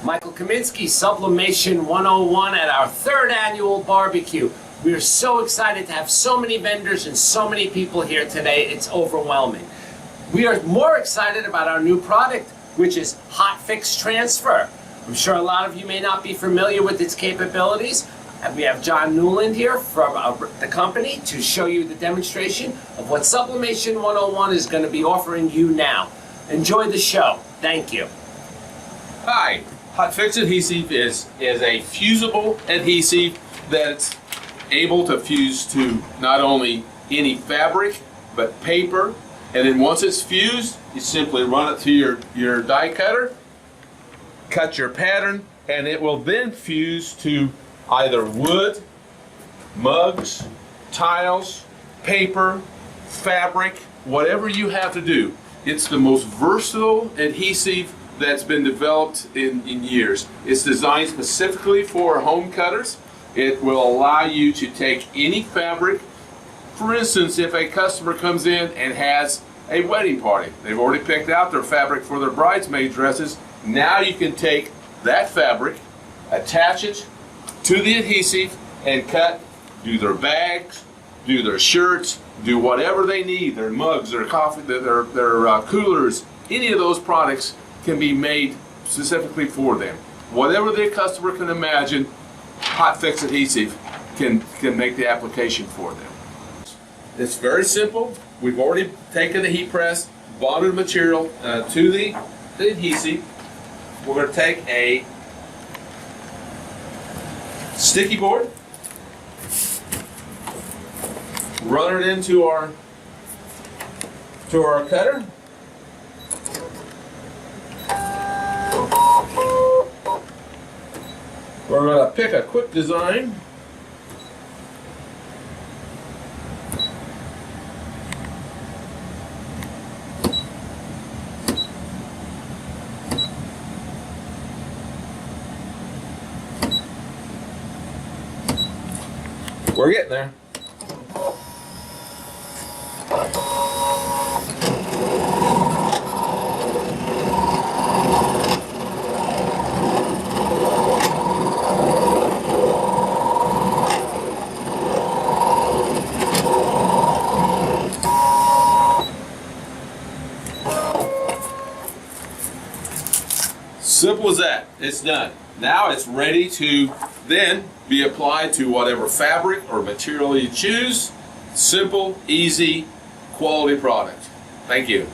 Michael Kaminsky, Sublimation 101 at our third annual barbecue. We are so excited to have so many vendors and so many people here today. It's overwhelming. We are more excited about our new product, which is HotFix Transfer. I'm sure a lot of you may not be familiar with its capabilities. We have John Newland here from the company to show you the demonstration of what Sublimation 101 is going to be offering you now. Enjoy the show. Thank you. Hi, HotFix Adhesive is a fusible adhesive that's able to fuse to not only any fabric but paper, and then once it's fused, you simply run it through your die cutter, cut your pattern, and it will then fuse to either wood, mugs, tiles, paper, fabric, whatever you have to do. It's the most versatile adhesive that's been developed in years. It's designed specifically for home cutters. It will allow you to take any fabric. For instance, if a customer comes in and has a wedding party, they've already picked out their fabric for their bridesmaid dresses. Now you can take that fabric, attach it to the adhesive, and do their bags, do their shirts, do whatever they need, their mugs, their coffee, their coolers. Any of those products can be made specifically for them. Whatever the customer can imagine, HotFix Adhesive can make the application for them. It's very simple. We've already taken the heat press, bonded the material to the adhesive. We're going to take a sticky board, run it into our cutter. We're going to pick a quick design. We're getting there. Simple as that. It's done. Now it's ready to then be applied to whatever fabric or material you choose. Simple, easy, quality product. Thank you.